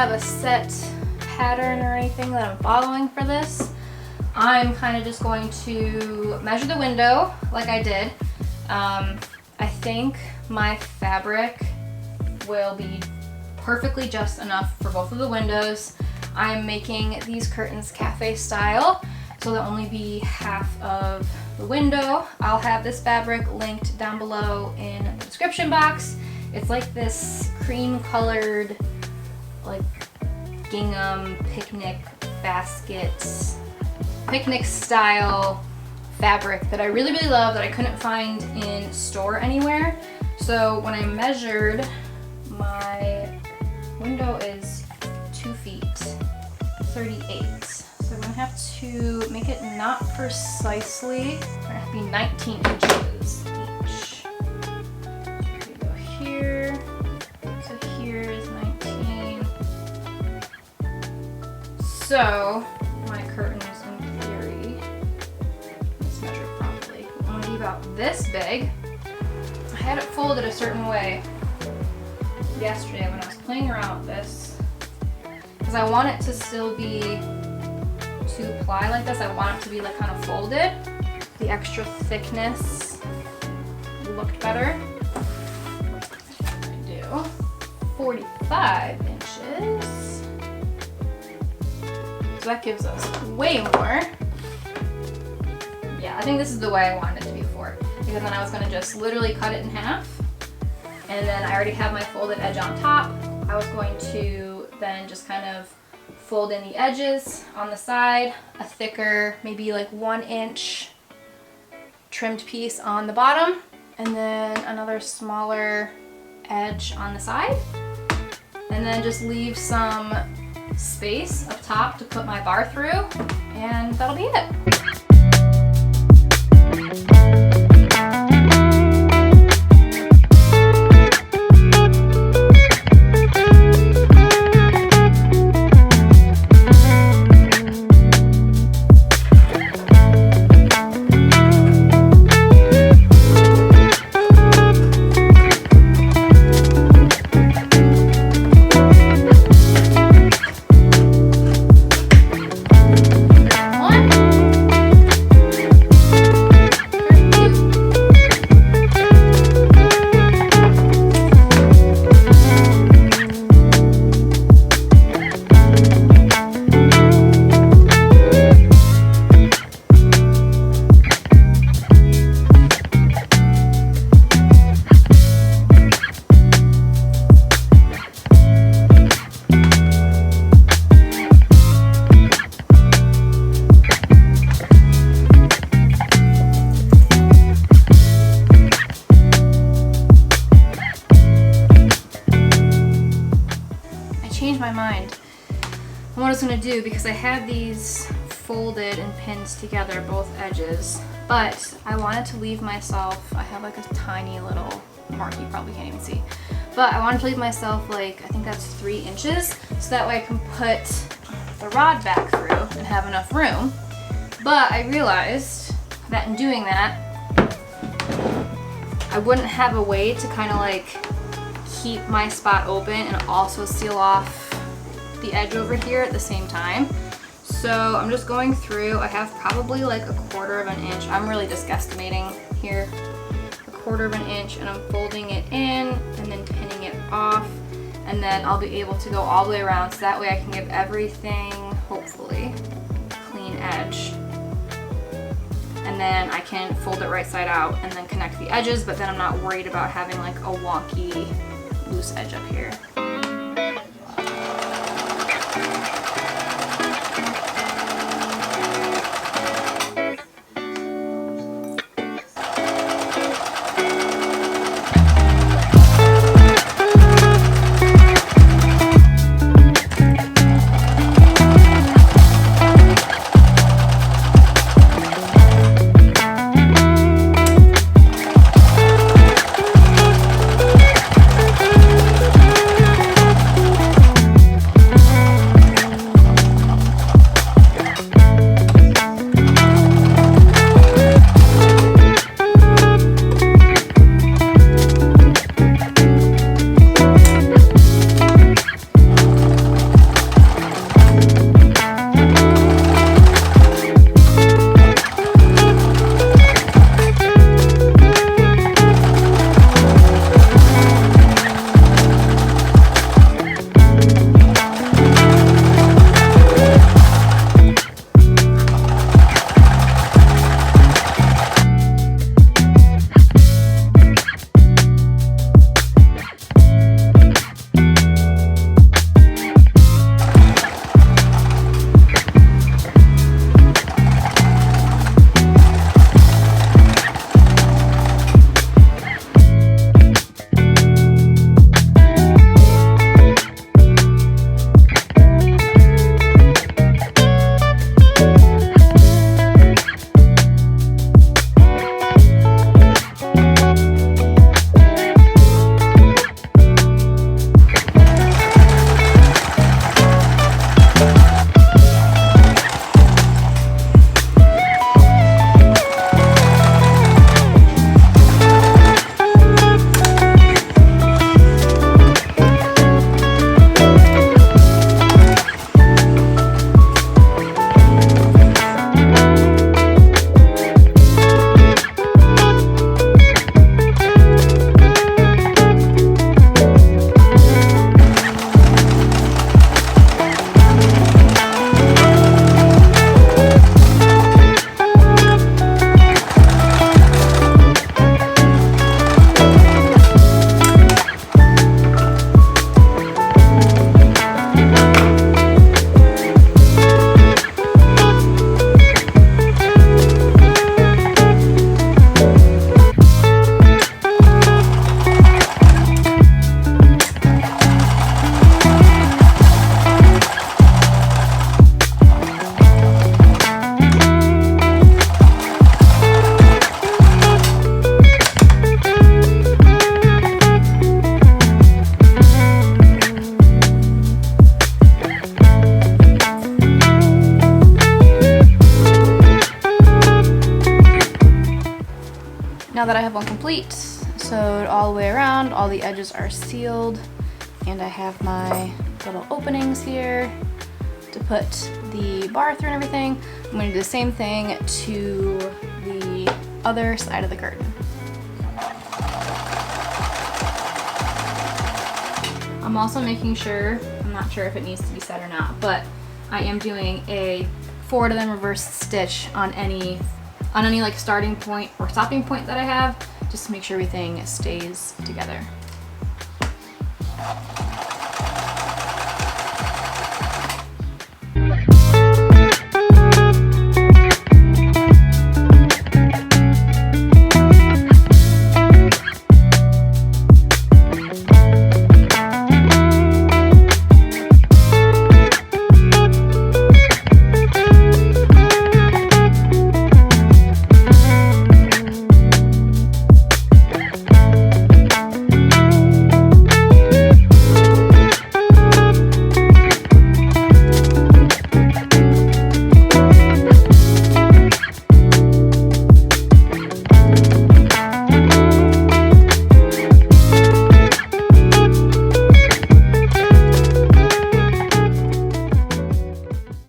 have a set pattern or anything that I'm following for this. I'm kind of just going to measure the window like I did. I think my fabric will be perfectly just enough for both of the windows. I'm making these curtains cafe style, so they'll only be half of the window. I'll have this fabric linked down below in the description box. It's like this cream colored, like gingham picnic baskets, picnic style fabric that I really love that I couldn't find in store anywhere. So when I measured, my window is 2 feet 38. So I'm gonna have to make it not precisely, it's gonna have to be 19 inches each. We go here, so here is 19. So my curtains in theory, let's measure it properly. I'm gonna be about this big. I had it folded a certain way yesterday when I was playing around with this, because I want it to still be to ply like this. I want it to be like kind of folded. The extra thickness looked better. I do 45 inches. So that gives us way more. Yeah, I think this is the way I wanted it to be before, because then I was going to just literally cut it in half, and then I already have my folded edge on top. I was going to then just kind of fold in the edges on the side, a thicker, maybe like 1 inch trimmed piece on the bottom, and then another smaller edge on the side, and then just leave some space up top to put my bar through, and that'll be it. My mind on what I was going to do, because I had these folded and pinned together, both edges, but I wanted to leave myself, I have like a tiny little mark you probably can't even see, but I wanted to leave myself like, I think that's 3 inches, so that way I can put the rod back through and have enough room. But I realized that in doing that, I wouldn't have a way to kind of like keep my spot open and also seal off the edge over here at the same time. So I'm just going through, I have probably like 1/4 of an inch, I'm really just guesstimating here, 1/4 of an inch, and I'm folding it in and then pinning it off, and then I'll be able to go all the way around, so that way I can give everything, hopefully, clean edge. And then I can fold it right side out and then connect the edges, but then I'm not worried about having like a wonky loose edge up here. have one complete. Sewed all the way around, all the edges are sealed, and I have my little openings here to put the bar through and everything. I'm going to do the same thing to the other side of the curtain. I'm also making sure, I'm not sure if it needs to be said or not, but I am doing a forward and then reverse stitch on any like starting point or stopping point that I have, just to make sure everything stays together.